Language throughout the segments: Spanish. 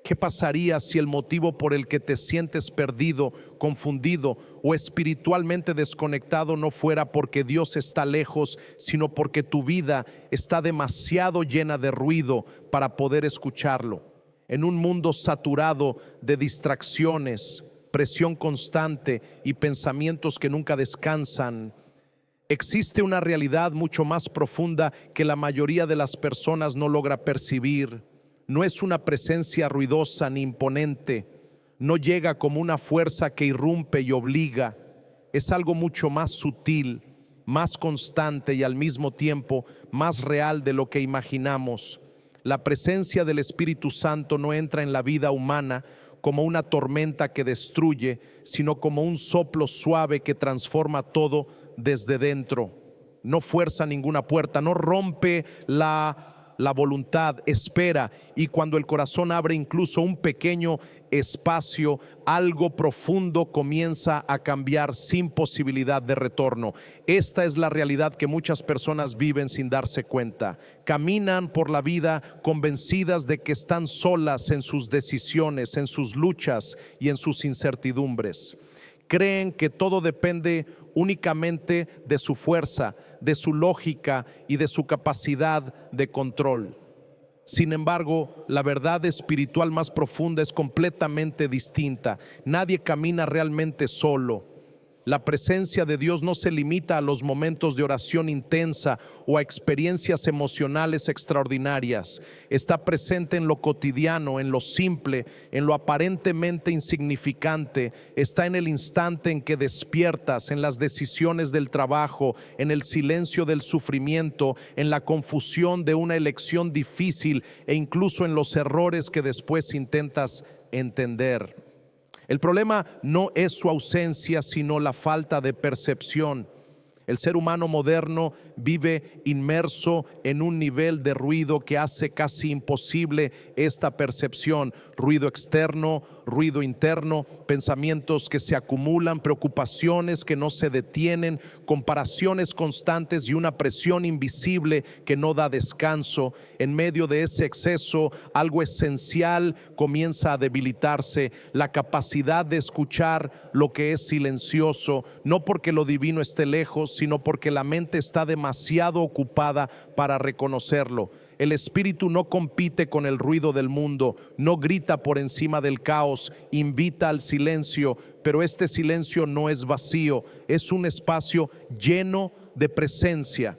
¿Qué pasaría si el motivo por el que te sientes perdido, confundido o espiritualmente desconectado no fuera porque Dios está lejos, sino porque tu vida está demasiado llena de ruido para poder escucharlo? En un mundo saturado de distracciones, presión constante y pensamientos que nunca descansan, existe una realidad mucho más profunda que la mayoría de las personas no logra percibir. No es una presencia ruidosa ni imponente, no llega como una fuerza que irrumpe y obliga. Es algo mucho más sutil, más constante y al mismo tiempo más real de lo que imaginamos. La presencia del Espíritu Santo no entra en la vida humana como una tormenta que destruye, sino como un soplo suave que transforma todo desde dentro. No fuerza ninguna puerta, no rompe la voluntad, espera, y cuando el corazón abre incluso un pequeño espacio, algo profundo comienza a cambiar sin posibilidad de retorno. Esta es la realidad que muchas personas viven sin darse cuenta. Caminan por la vida convencidas de que están solas en sus decisiones, en sus luchas y en sus incertidumbres. Creen que todo depende únicamente de su fuerza, de su lógica y de su capacidad de control. Sin embargo, la verdad espiritual más profunda es completamente distinta. Nadie camina realmente solo. La presencia de Dios no se limita a los momentos de oración intensa o a experiencias emocionales extraordinarias. Está presente en lo cotidiano, en lo simple, en lo aparentemente insignificante. Está en el instante en que despiertas, en las decisiones del trabajo, en el silencio del sufrimiento, en la confusión de una elección difícil e incluso en los errores que después intentas entender. El problema no es su ausencia, sino la falta de percepción. El ser humano moderno vive inmerso en un nivel de ruido que hace casi imposible esta percepción. Ruido externo, ruido interno, pensamientos que se acumulan, preocupaciones que no se detienen, comparaciones constantes y una presión invisible que no da descanso. En medio de ese exceso, algo esencial comienza a debilitarse: la capacidad de escuchar lo que es silencioso, no porque lo divino esté lejos, sino porque la mente está demasiado ocupada para reconocerlo. El espíritu no compite con el ruido del mundo, no grita por encima del caos, invita al silencio, pero este silencio no es vacío, es un espacio lleno de presencia,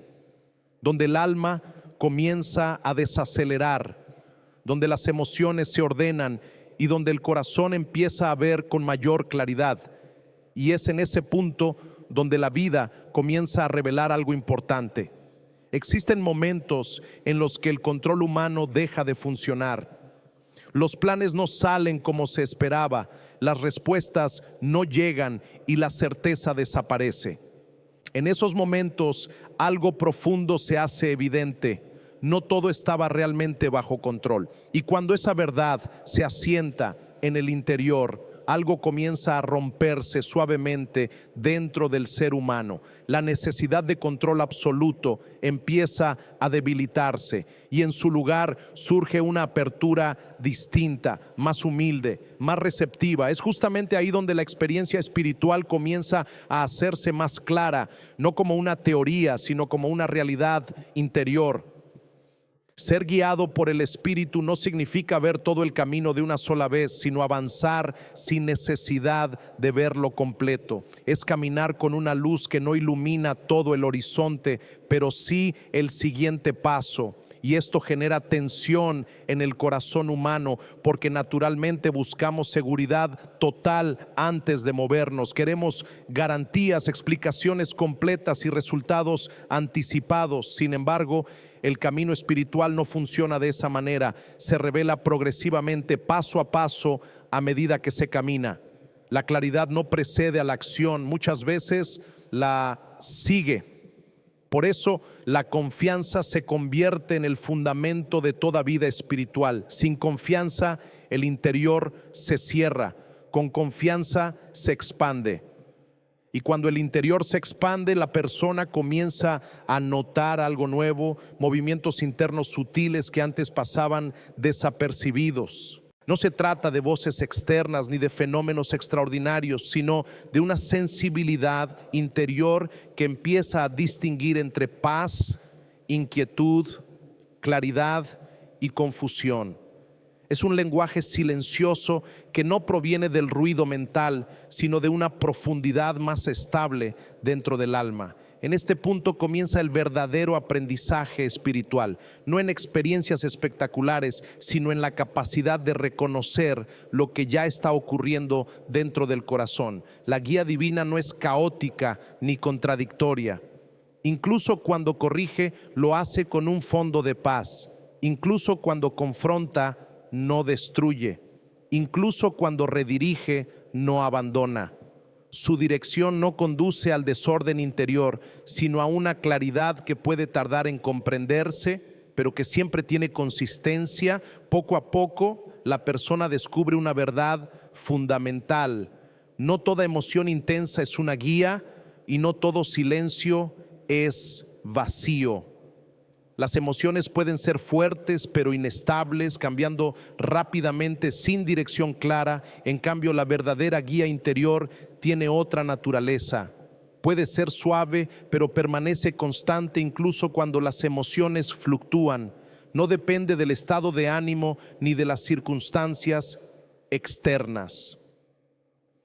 donde el alma comienza a desacelerar, donde las emociones se ordenan y donde el corazón empieza a ver con mayor claridad. Y es en ese punto donde la vida comienza a revelar algo importante. Existen momentos en los que el control humano deja de funcionar. Los planes no salen como se esperaba, las respuestas no llegan y la certeza desaparece. En esos momentos algo profundo se hace evidente. No todo estaba realmente bajo control. Y cuando esa verdad se asienta en el interior, algo comienza a romperse suavemente dentro del ser humano. La necesidad de control absoluto empieza a debilitarse y en su lugar surge una apertura distinta, más humilde, más receptiva. Es justamente ahí donde la experiencia espiritual comienza a hacerse más clara, no como una teoría, sino como una realidad interior. Ser guiado por el Espíritu no significa ver todo el camino de una sola vez, sino avanzar sin necesidad de verlo completo. Es caminar con una luz que no ilumina todo el horizonte, pero sí el siguiente paso. Y esto genera tensión en el corazón humano, porque naturalmente buscamos seguridad total antes de movernos. Queremos garantías, explicaciones completas y resultados anticipados. Sin embargo, el camino espiritual no funciona de esa manera. Se revela progresivamente, paso a paso, a medida que se camina. La claridad no precede a la acción, muchas veces la sigue. Por eso la confianza se convierte en el fundamento de toda vida espiritual. Sin confianza el interior se cierra, con confianza se expande. Y cuando el interior se expande, la persona comienza a notar algo nuevo, movimientos internos sutiles que antes pasaban desapercibidos. No se trata de voces externas ni de fenómenos extraordinarios, sino de una sensibilidad interior que empieza a distinguir entre paz, inquietud, claridad y confusión. Es un lenguaje silencioso que no proviene del ruido mental, sino de una profundidad más estable dentro del alma. En este punto comienza el verdadero aprendizaje espiritual, no en experiencias espectaculares, sino en la capacidad de reconocer lo que ya está ocurriendo dentro del corazón. La guía divina no es caótica ni contradictoria. Incluso cuando corrige, lo hace con un fondo de paz. Incluso cuando confronta, no destruye. Incluso cuando redirige, no abandona. Su dirección no conduce al desorden interior, sino a una claridad que puede tardar en comprenderse, pero que siempre tiene consistencia. Poco a poco, la persona descubre una verdad fundamental. No toda emoción intensa es una guía y no todo silencio es vacío. Las emociones pueden ser fuertes pero inestables, cambiando rápidamente sin dirección clara. En cambio, la verdadera guía interior tiene otra naturaleza. Puede ser suave pero permanece constante incluso cuando las emociones fluctúan. No depende del estado de ánimo ni de las circunstancias externas.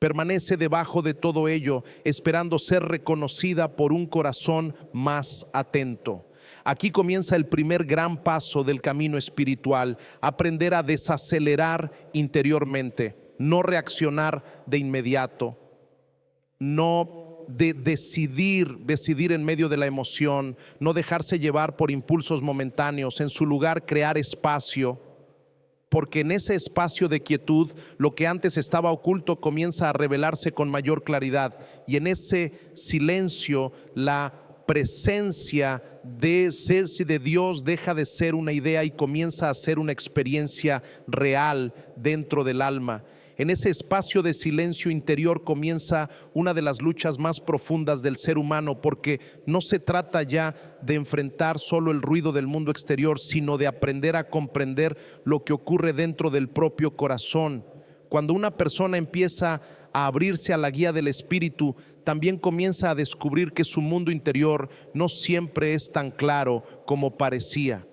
Permanece debajo de todo ello, esperando ser reconocida por un corazón más atento. Aquí comienza el primer gran paso del camino espiritual: aprender a desacelerar interiormente, no reaccionar de inmediato, no decidir en medio de la emoción, no dejarse llevar por impulsos momentáneos. En su lugar, crear espacio, porque en ese espacio de quietud lo que antes estaba oculto comienza a revelarse con mayor claridad, y en ese silencio la presencia de Dios deja de ser una idea y comienza a ser una experiencia real dentro del alma. En ese espacio de silencio interior comienza una de las luchas más profundas del ser humano, porque no se trata ya de enfrentar solo el ruido del mundo exterior, sino de aprender a comprender lo que ocurre dentro del propio corazón. Cuando una persona empieza a abrirse a la guía del Espíritu, también comienza a descubrir que su mundo interior no siempre es tan claro como parecía.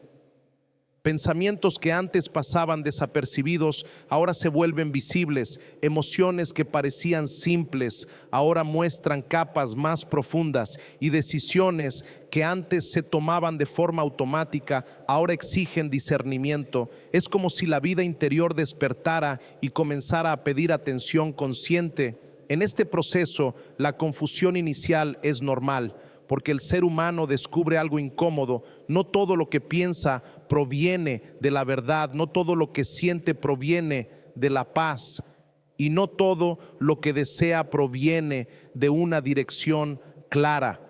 Pensamientos que antes pasaban desapercibidos ahora se vuelven visibles. Emociones que parecían simples ahora muestran capas más profundas, y decisiones que antes se tomaban de forma automática ahora exigen discernimiento. Es como si la vida interior despertara y comenzara a pedir atención consciente. En este proceso, la confusión inicial es normal, porque el ser humano descubre algo incómodo. No todo lo que piensa proviene de la verdad, no todo lo que siente proviene de la paz, y no todo lo que desea proviene de una dirección clara.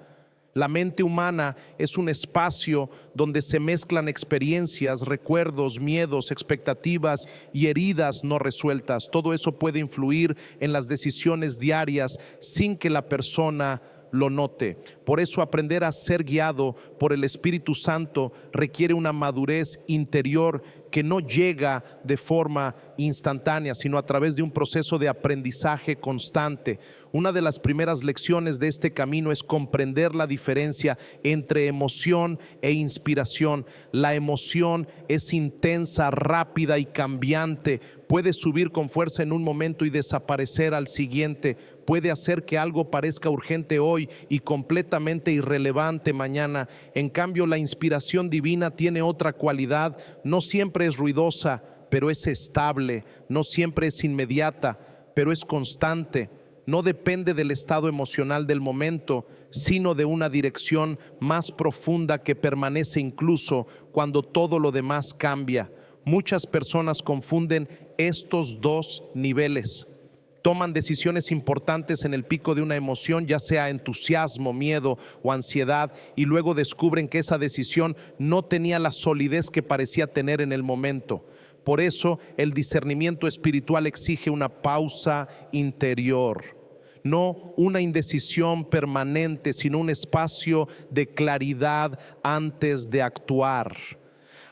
La mente humana es un espacio donde se mezclan experiencias, recuerdos, miedos, expectativas y heridas no resueltas. Todo eso puede influir en las decisiones diarias sin que la persona lo note. Por eso, aprender a ser guiado por el Espíritu Santo requiere una madurez interior que no llega de forma instantánea, sino a través de un proceso de aprendizaje constante. Una de las primeras lecciones de este camino es comprender la diferencia entre emoción e inspiración. La emoción es intensa, rápida y cambiante. Puede subir con fuerza en un momento y desaparecer al siguiente. Puede hacer que algo parezca urgente hoy y completamente irrelevante mañana. En cambio, la inspiración divina tiene otra cualidad. No siempre es ruidosa, pero es estable. No siempre es inmediata, pero es constante. No depende del estado emocional del momento, sino de una dirección más profunda que permanece incluso cuando todo lo demás cambia. Muchas personas confunden estos dos niveles. Toman decisiones importantes en el pico de una emoción, ya sea entusiasmo, miedo o ansiedad, y luego descubren que esa decisión no tenía la solidez que parecía tener en el momento. Por eso, el discernimiento espiritual exige una pausa interior. No una indecisión permanente, sino un espacio de claridad antes de actuar.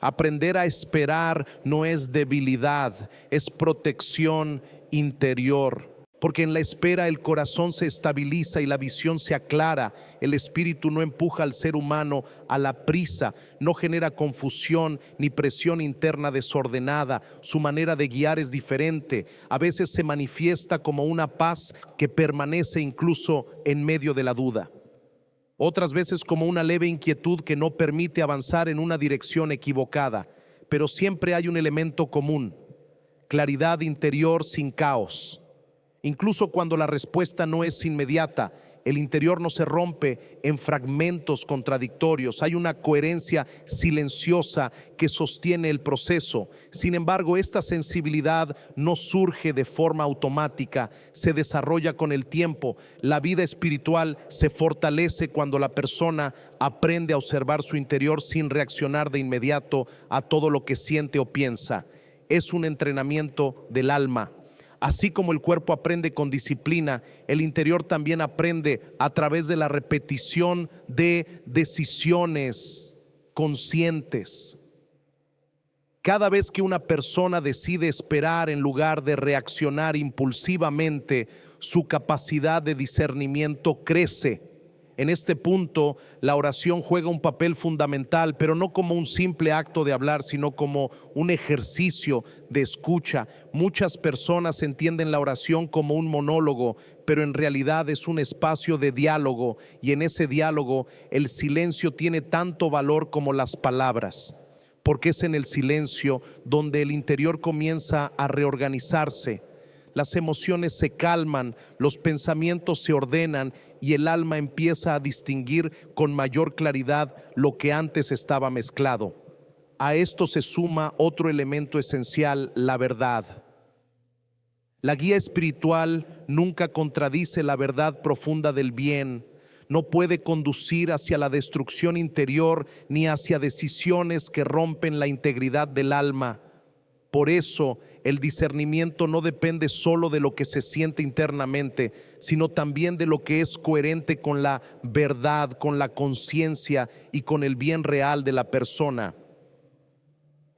Aprender a esperar no es debilidad, es protección interior. Porque en la espera el corazón se estabiliza y la visión se aclara. El espíritu no empuja al ser humano a la prisa, no genera confusión ni presión interna desordenada. Su manera de guiar es diferente. A veces se manifiesta como una paz que permanece incluso en medio de la duda. Otras veces como una leve inquietud que no permite avanzar en una dirección equivocada. Pero siempre hay un elemento común: claridad interior sin caos. Incluso cuando la respuesta no es inmediata, el interior no se rompe en fragmentos contradictorios. Hay una coherencia silenciosa que sostiene el proceso. Sin embargo, esta sensibilidad no surge de forma automática, se desarrolla con el tiempo. La vida espiritual se fortalece cuando la persona aprende a observar su interior sin reaccionar de inmediato a todo lo que siente o piensa. Es un entrenamiento del alma. Así como el cuerpo aprende con disciplina, el interior también aprende a través de la repetición de decisiones conscientes. Cada vez que una persona decide esperar en lugar de reaccionar impulsivamente, su capacidad de discernimiento crece. En este punto, la oración juega un papel fundamental, pero no como un simple acto de hablar, sino como un ejercicio de escucha. Muchas personas entienden la oración como un monólogo, pero en realidad es un espacio de diálogo, y en ese diálogo el silencio tiene tanto valor como las palabras, porque es en el silencio donde el interior comienza a reorganizarse. Las emociones se calman, los pensamientos se ordenan y el alma empieza a distinguir con mayor claridad lo que antes estaba mezclado. A esto se suma otro elemento esencial: la verdad. La guía espiritual nunca contradice la verdad profunda del bien. No puede conducir hacia la destrucción interior ni hacia decisiones que rompen la integridad del alma. Por eso, el discernimiento no depende solo de lo que se siente internamente, sino también de lo que es coherente con la verdad, con la conciencia y con el bien real de la persona.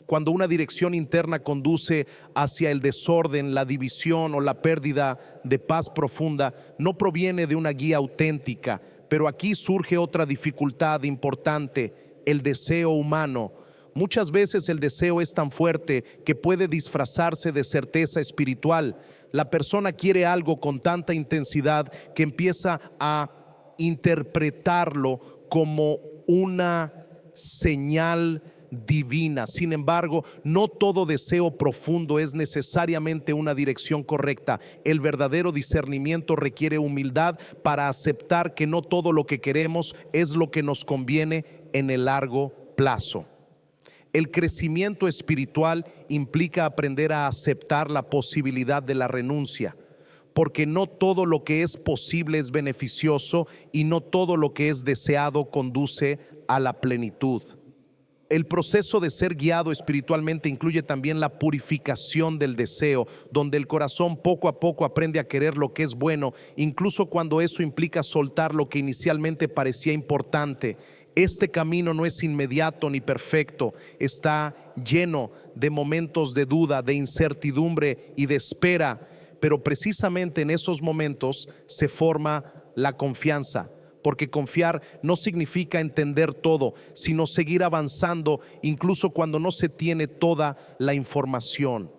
Cuando una dirección interna conduce hacia el desorden, la división o la pérdida de paz profunda, no proviene de una guía auténtica. Pero aquí surge otra dificultad importante: el deseo humano. Muchas veces el deseo es tan fuerte que puede disfrazarse de certeza espiritual. La persona quiere algo con tanta intensidad que empieza a interpretarlo como una señal divina. Sin embargo, no todo deseo profundo es necesariamente una dirección correcta. El verdadero discernimiento requiere humildad para aceptar que no todo lo que queremos es lo que nos conviene en el largo plazo. El crecimiento espiritual implica aprender a aceptar la posibilidad de la renuncia, porque no todo lo que es posible es beneficioso y no todo lo que es deseado conduce a la plenitud. El proceso de ser guiado espiritualmente incluye también la purificación del deseo, donde el corazón poco a poco aprende a querer lo que es bueno, incluso cuando eso implica soltar lo que inicialmente parecía importante. Este camino no es inmediato ni perfecto, está lleno de momentos de duda, de incertidumbre y de espera, pero precisamente en esos momentos se forma la confianza. Porque confiar no significa entender todo, sino seguir avanzando incluso cuando no se tiene toda la información.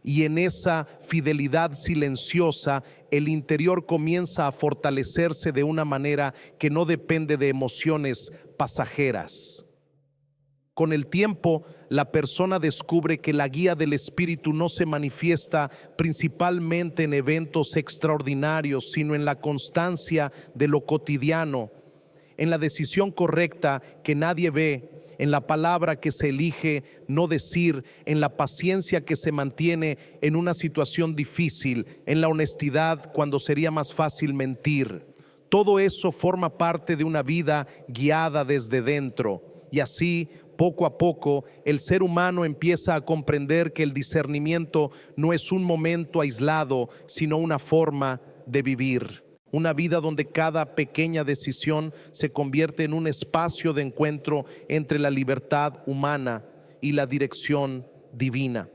Y en esa fidelidad silenciosa, el interior comienza a fortalecerse de una manera que no depende de emociones pasajeras. Con el tiempo, la persona descubre que la guía del espíritu no se manifiesta principalmente en eventos extraordinarios, sino en la constancia de lo cotidiano, en la decisión correcta que nadie ve, en la palabra que se elige no decir, en la paciencia que se mantiene en una situación difícil, en la honestidad cuando sería más fácil mentir. Todo eso forma parte de una vida guiada desde dentro, y así poco a poco el ser humano empieza a comprender que el discernimiento no es un momento aislado, sino una forma de vivir. Una vida donde cada pequeña decisión se convierte en un espacio de encuentro entre la libertad humana y la dirección divina.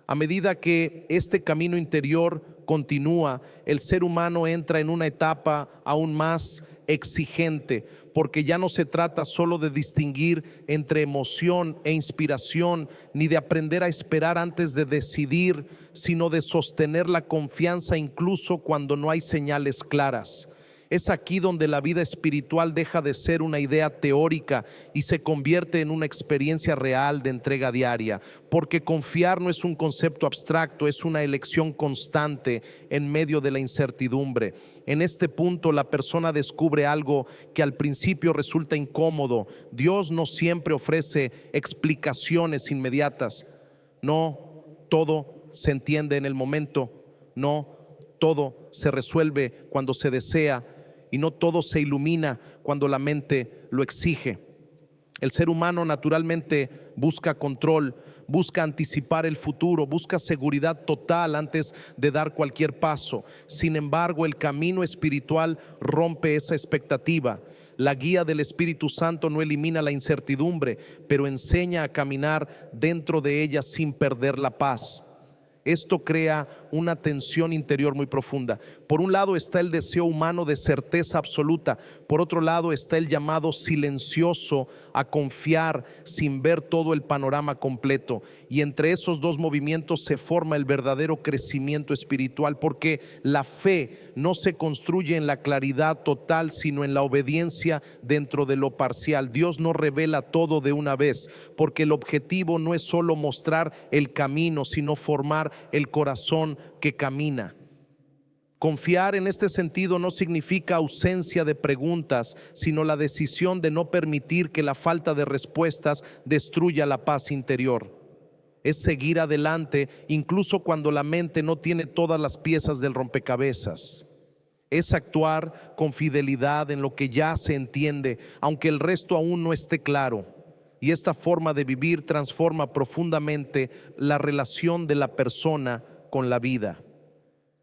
A medida que este camino interior continúa, el ser humano entra en una etapa aún más exigente, porque ya no se trata solo de distinguir entre emoción e inspiración, ni de aprender a esperar antes de decidir, sino de sostener la confianza incluso cuando no hay señales claras. Es aquí donde la vida espiritual deja de ser una idea teórica y se convierte en una experiencia real de entrega diaria, porque confiar no es un concepto abstracto, es una elección constante en medio de la incertidumbre. En este punto la persona descubre algo que al principio resulta incómodo. Dios no siempre ofrece explicaciones inmediatas. No todo se entiende en el momento, no todo se resuelve cuando se desea, y no todo se ilumina cuando la mente lo exige. El ser humano naturalmente busca control, busca anticipar el futuro, busca seguridad total antes de dar cualquier paso. Sin embargo, el camino espiritual rompe esa expectativa. La guía del Espíritu Santo no elimina la incertidumbre, pero enseña a caminar dentro de ella sin perder la paz. Esto crea una tensión interior muy profunda. Por un lado está el deseo humano de certeza absoluta. Por otro lado está el llamado silencioso a confiar sin ver todo el panorama completo. Y entre esos dos movimientos se forma el verdadero crecimiento espiritual, porque la fe no se construye en la claridad total, sino en la obediencia dentro de lo parcial. Dios no revela todo de una vez, porque el objetivo no es solo mostrar el camino, sino formar el corazón que camina. Confiar en este sentido no significa ausencia de preguntas, sino la decisión de no permitir que la falta de respuestas destruya la paz interior. Es seguir adelante incluso cuando la mente no tiene todas las piezas del rompecabezas. Es actuar con fidelidad en lo que ya se entiende, aunque el resto aún no esté claro. Y esta forma de vivir transforma profundamente la relación de la persona con la vida.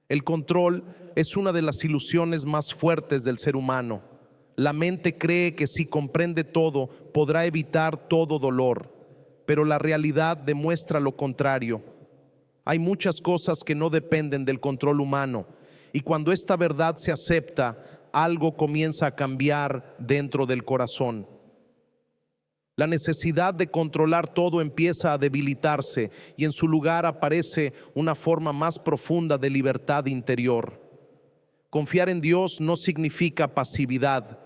El control es una de las ilusiones más fuertes del ser humano. La mente cree que si comprende todo, podrá evitar todo dolor, pero la realidad demuestra lo contrario. Hay muchas cosas que no dependen del control humano, y cuando esta verdad se acepta, algo comienza a cambiar dentro del corazón. La necesidad de controlar todo empieza a debilitarse y en su lugar aparece una forma más profunda de libertad interior. Confiar en Dios no significa pasividad,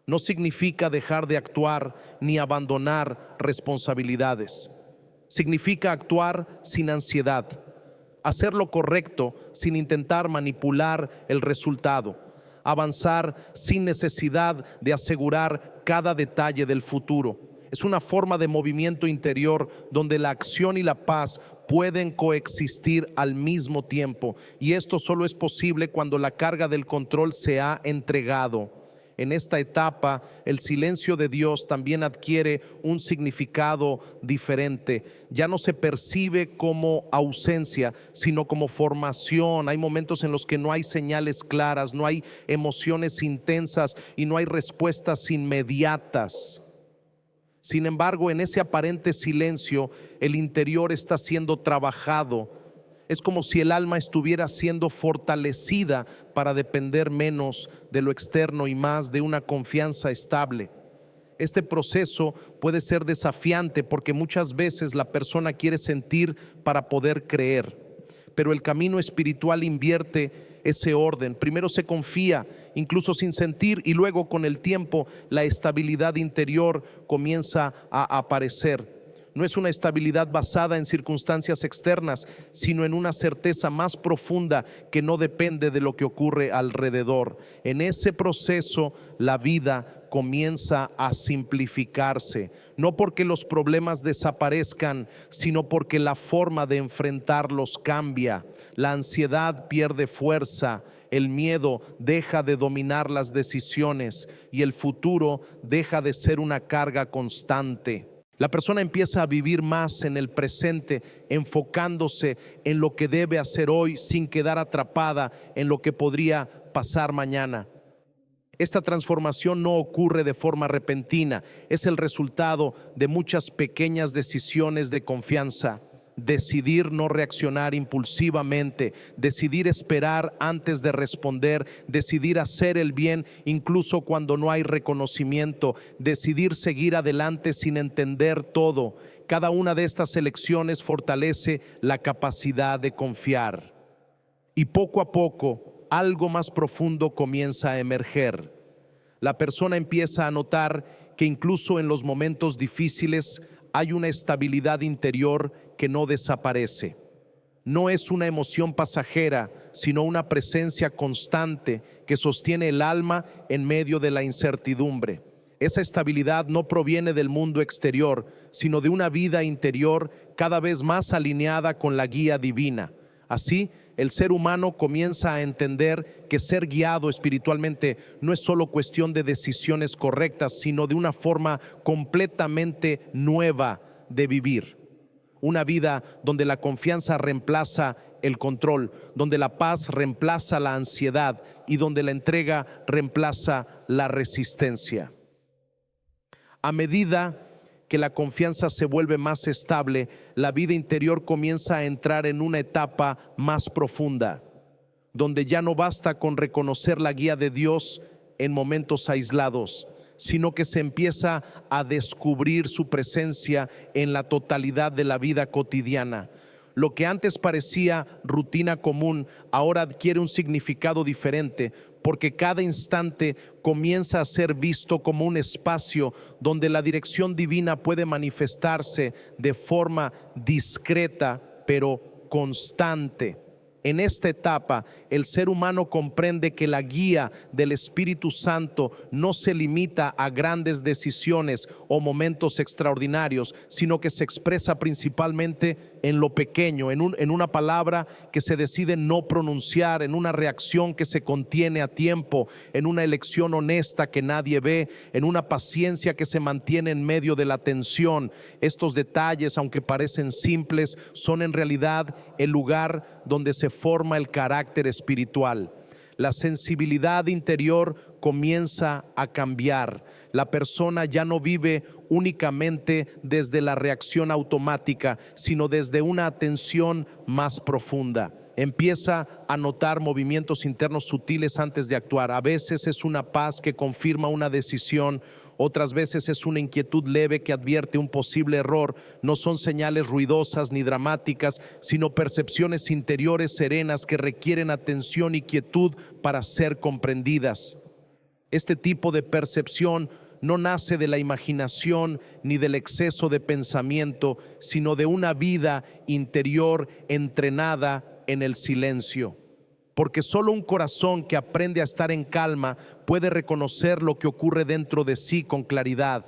no significa dejar de actuar ni abandonar responsabilidades. Significa actuar sin ansiedad, hacer lo correcto sin intentar manipular el resultado, avanzar sin necesidad de asegurar cada detalle del futuro. Es una forma de movimiento interior donde la acción y la paz pueden coexistir al mismo tiempo, y esto solo es posible cuando la carga del control se ha entregado. En esta etapa, el silencio de Dios también adquiere un significado diferente. Ya no se percibe como ausencia, sino como formación. Hay momentos en los que no hay señales claras, no hay emociones intensas y no hay respuestas inmediatas. Sin embargo, en ese aparente silencio, el interior está siendo trabajado. Es como si el alma estuviera siendo fortalecida para depender menos de lo externo y más de una confianza estable. Este proceso puede ser desafiante porque muchas veces la persona quiere sentir para poder creer, pero el camino espiritual invierte ese orden. Primero se confía, incluso sin sentir, y luego con el tiempo la estabilidad interior comienza a aparecer. No es una estabilidad basada en circunstancias externas, sino en una certeza más profunda que no depende de lo que ocurre alrededor. En ese proceso la vida comienza a simplificarse, no porque los problemas desaparezcan, sino porque la forma de enfrentarlos cambia. La ansiedad pierde fuerza, el miedo deja de dominar las decisiones y el futuro deja de ser una carga constante. La persona empieza a vivir más en el presente, enfocándose en lo que debe hacer hoy sin quedar atrapada en lo que podría pasar mañana. Esta transformación no ocurre de forma repentina, es el resultado de muchas pequeñas decisiones de confianza. Decidir no reaccionar impulsivamente, decidir esperar antes de responder, decidir hacer el bien incluso cuando no hay reconocimiento, decidir seguir adelante sin entender todo. Cada una de estas elecciones fortalece la capacidad de confiar. Y poco a poco, algo más profundo comienza a emerger. La persona empieza a notar que incluso en los momentos difíciles hay una estabilidad interior que no desaparece. No es una emoción pasajera, sino una presencia constante que sostiene el alma en medio de la incertidumbre. Esa estabilidad no proviene del mundo exterior, sino de una vida interior cada vez más alineada con la guía divina. Así, el ser humano comienza a entender que ser guiado espiritualmente no es solo cuestión de decisiones correctas, sino de una forma completamente nueva de vivir. Una vida donde la confianza reemplaza el control, donde la paz reemplaza la ansiedad y donde la entrega reemplaza la resistencia. A medida que la confianza se vuelve más estable, la vida interior comienza a entrar en una etapa más profunda, donde ya no basta con reconocer la guía de Dios en momentos aislados, sino que se empieza a descubrir su presencia en la totalidad de la vida cotidiana. Lo que antes parecía rutina común, ahora adquiere un significado diferente, porque cada instante comienza a ser visto como un espacio donde la dirección divina puede manifestarse de forma discreta, pero constante. En esta etapa, el ser humano comprende que la guía del Espíritu Santo no se limita a grandes decisiones o momentos extraordinarios, sino que se expresa principalmente en lo pequeño, en una palabra que se decide no pronunciar, en una reacción que se contiene a tiempo, en una elección honesta que nadie ve, en una paciencia que se mantiene en medio de la tensión. Estos detalles, aunque parecen simples, son en realidad el lugar donde se forma el carácter espiritual. La sensibilidad interior comienza a cambiar. La persona ya no vive únicamente desde la reacción automática, sino desde una atención más profunda. Empieza a notar movimientos internos sutiles antes de actuar. A veces es una paz que confirma una decisión, otras veces es una inquietud leve que advierte un posible error. No son señales ruidosas ni dramáticas, sino percepciones interiores serenas que requieren atención y quietud para ser comprendidas. Este tipo de percepción no nace de la imaginación ni del exceso de pensamiento, sino de una vida interior entrenada en el silencio. Porque solo un corazón que aprende a estar en calma puede reconocer lo que ocurre dentro de sí con claridad.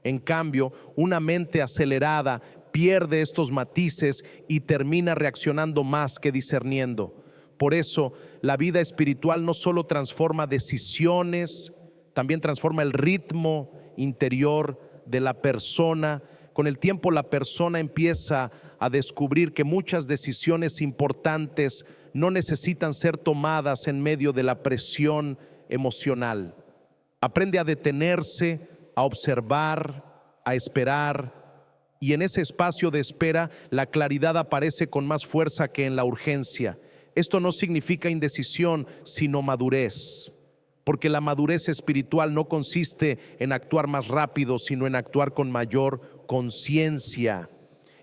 En cambio, una mente acelerada pierde estos matices y termina reaccionando más que discerniendo. Por eso, la vida espiritual no solo transforma decisiones, también transforma el ritmo interior de la persona. Con el tiempo, la persona empieza a descubrir que muchas decisiones importantes no necesitan ser tomadas en medio de la presión emocional. Aprende a detenerse, a observar, a esperar, y en ese espacio de espera la claridad aparece con más fuerza que en la urgencia. Esto no significa indecisión, sino madurez, porque la madurez espiritual no consiste en actuar más rápido, sino en actuar con mayor conciencia.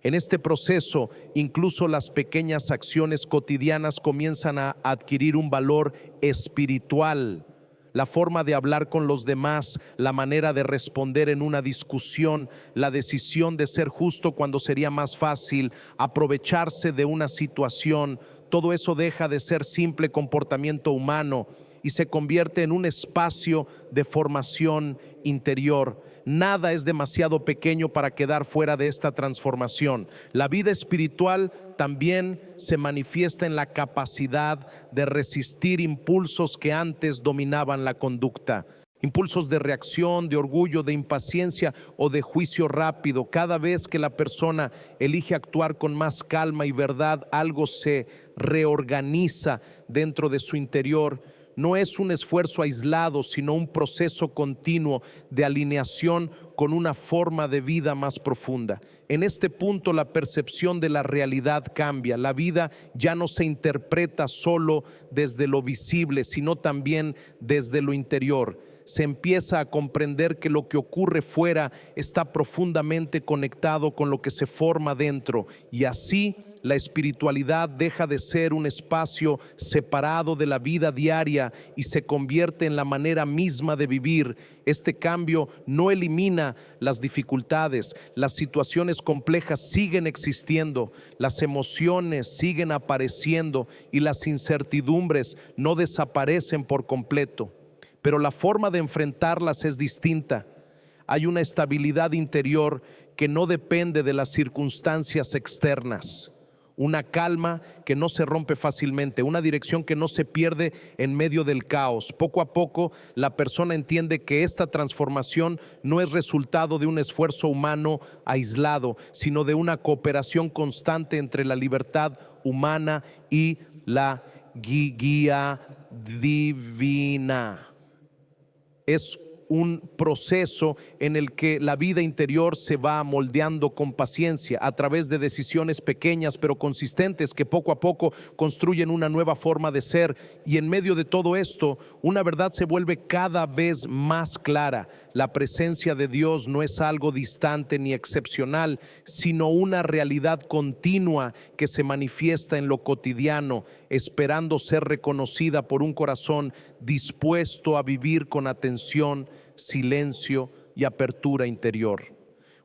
En este proceso, incluso las pequeñas acciones cotidianas comienzan a adquirir un valor espiritual. La forma de hablar con los demás, la manera de responder en una discusión, la decisión de ser justo cuando sería más fácil aprovecharse de una situación, todo eso deja de ser simple comportamiento humano y se convierte en un espacio de formación interior. Nada es demasiado pequeño para quedar fuera de esta transformación. La vida espiritual también se manifiesta en la capacidad de resistir impulsos que antes dominaban la conducta. Impulsos de reacción, de orgullo, de impaciencia o de juicio rápido. Cada vez que la persona elige actuar con más calma y verdad, algo se reorganiza dentro de su interior. no es un esfuerzo aislado, sino un proceso continuo de alineación con una forma de vida más profunda. En este punto la percepción de la realidad cambia. La vida ya no se interpreta solo desde lo visible, sino también desde lo interior. Se empieza a comprender que lo que ocurre fuera está profundamente conectado con lo que se forma dentro, y así la espiritualidad deja de ser un espacio separado de la vida diaria y se convierte en la manera misma de vivir. Este cambio no elimina las dificultades, las situaciones complejas siguen existiendo, las emociones siguen apareciendo y las incertidumbres no desaparecen por completo. Pero la forma de enfrentarlas es distinta. Hay una estabilidad interior que no depende de las circunstancias externas, una calma que no se rompe fácilmente, una dirección que no se pierde en medio del caos. Poco a poco la persona entiende que esta transformación no es resultado de un esfuerzo humano aislado, sino de una cooperación constante entre la libertad humana y la guía divina. Es un proceso en el que la vida interior se va moldeando con paciencia a través de decisiones pequeñas pero consistentes que poco a poco construyen una nueva forma de ser. Y en medio de todo esto, una verdad se vuelve cada vez más clara. La presencia de Dios no es algo distante ni excepcional, sino una realidad continua que se manifiesta en lo cotidiano, esperando ser reconocida por un corazón dispuesto a vivir con atención, silencio y apertura interior.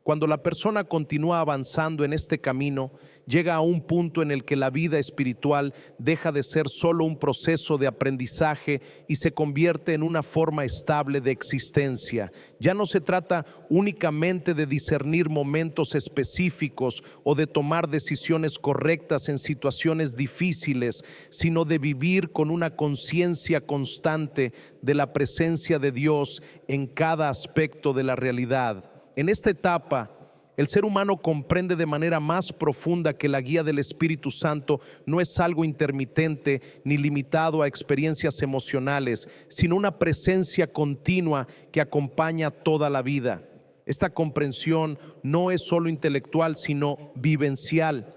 Cuando la persona continúa avanzando en este camino, llega a un punto en el que la vida espiritual deja de ser solo un proceso de aprendizaje y se convierte en una forma estable de existencia. Ya no se trata únicamente de discernir momentos específicos o de tomar decisiones correctas en situaciones difíciles, sino de vivir con una conciencia constante de la presencia de Dios en cada aspecto de la realidad. En esta etapa, el ser humano comprende de manera más profunda que la guía del Espíritu Santo no es algo intermitente ni limitado a experiencias emocionales, sino una presencia continua que acompaña toda la vida. Esta comprensión no es solo intelectual, sino vivencial.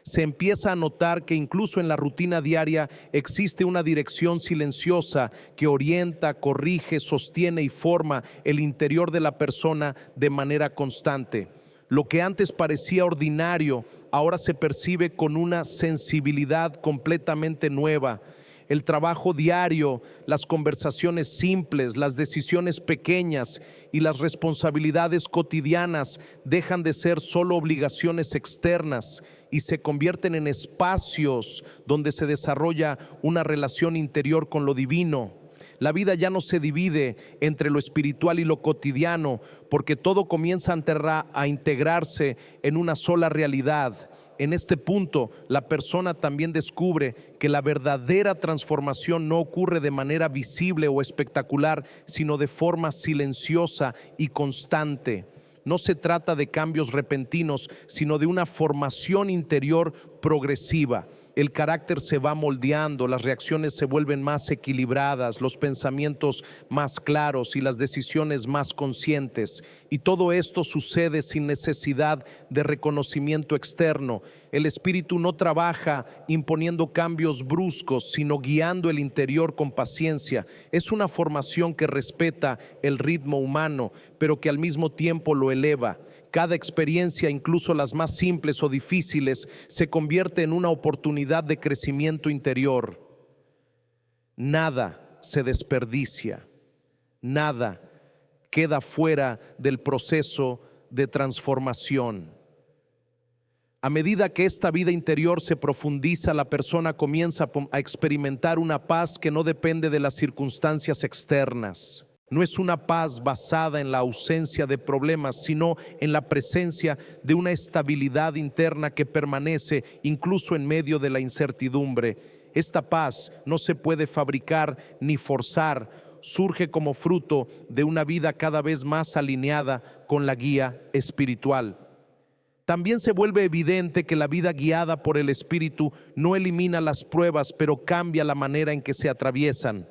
Se empieza a notar que incluso en la rutina diaria existe una dirección silenciosa que orienta, corrige, sostiene y forma el interior de la persona de manera constante. Lo que antes parecía ordinario, ahora se percibe con una sensibilidad completamente nueva. El trabajo diario, las conversaciones simples, las decisiones pequeñas y las responsabilidades cotidianas dejan de ser solo obligaciones externas y se convierten en espacios donde se desarrolla una relación interior con lo divino. La vida ya no se divide entre lo espiritual y lo cotidiano, porque todo comienza a integrarse en una sola realidad. En este punto, la persona también descubre que la verdadera transformación no ocurre de manera visible o espectacular, sino de forma silenciosa y constante. No se trata de cambios repentinos, sino de una formación interior progresiva. El carácter se va moldeando, las reacciones se vuelven más equilibradas, los pensamientos más claros y las decisiones más conscientes. Y todo esto sucede sin necesidad de reconocimiento externo. El espíritu no trabaja imponiendo cambios bruscos, sino guiando el interior con paciencia. Es una formación que respeta el ritmo humano, pero que al mismo tiempo lo eleva. Cada experiencia, incluso las más simples o difíciles, se convierte en una oportunidad de crecimiento interior. Nada se desperdicia, nada queda fuera del proceso de transformación. A medida que esta vida interior se profundiza, la persona comienza a experimentar una paz que no depende de las circunstancias externas. No es una paz basada en la ausencia de problemas, sino en la presencia de una estabilidad interna que permanece incluso en medio de la incertidumbre. Esta paz no se puede fabricar ni forzar, surge como fruto de una vida cada vez más alineada con la guía espiritual. También se vuelve evidente que la vida guiada por el Espíritu no elimina las pruebas, pero cambia la manera en que se atraviesan.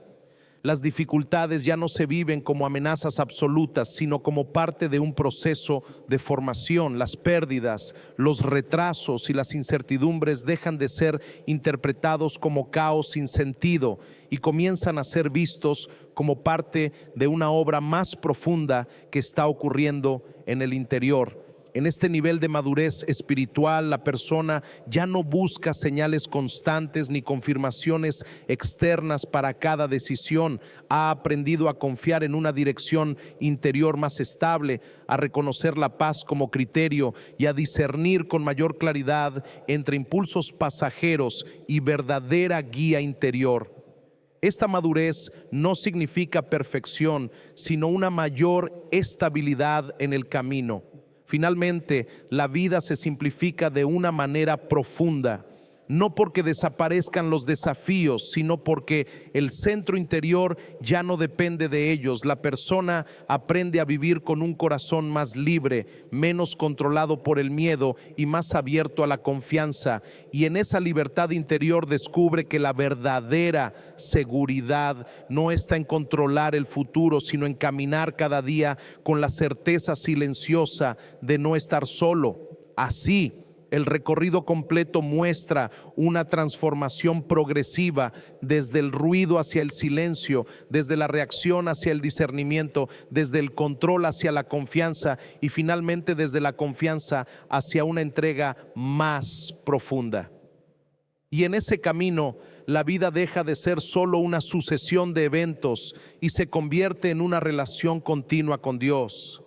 Las dificultades ya no se viven como amenazas absolutas, sino como parte de un proceso de formación. Las pérdidas, los retrasos y las incertidumbres dejan de ser interpretados como caos sin sentido y comienzan a ser vistos como parte de una obra más profunda que está ocurriendo en el interior. En este nivel de madurez espiritual, la persona ya no busca señales constantes ni confirmaciones externas para cada decisión. Ha aprendido a confiar en una dirección interior más estable, a reconocer la paz como criterio y a discernir con mayor claridad entre impulsos pasajeros y verdadera guía interior. Esta madurez no significa perfección, sino una mayor estabilidad en el camino. Finalmente, la vida se simplifica de una manera profunda, no porque desaparezcan los desafíos, sino porque el centro interior ya no depende de ellos. La persona aprende a vivir con un corazón más libre, menos controlado por el miedo y más abierto a la confianza. Y en esa libertad interior descubre que la verdadera seguridad no está en controlar el futuro, sino en caminar cada día con la certeza silenciosa de no estar solo. Así, el recorrido completo muestra una transformación progresiva desde el ruido hacia el silencio, desde la reacción hacia el discernimiento, desde el control hacia la confianza y finalmente desde la confianza hacia una entrega más profunda. Y en ese camino, la vida deja de ser solo una sucesión de eventos y se convierte en una relación continua con Dios,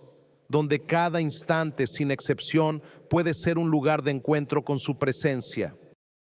donde cada instante, sin excepción, puede ser un lugar de encuentro con su presencia.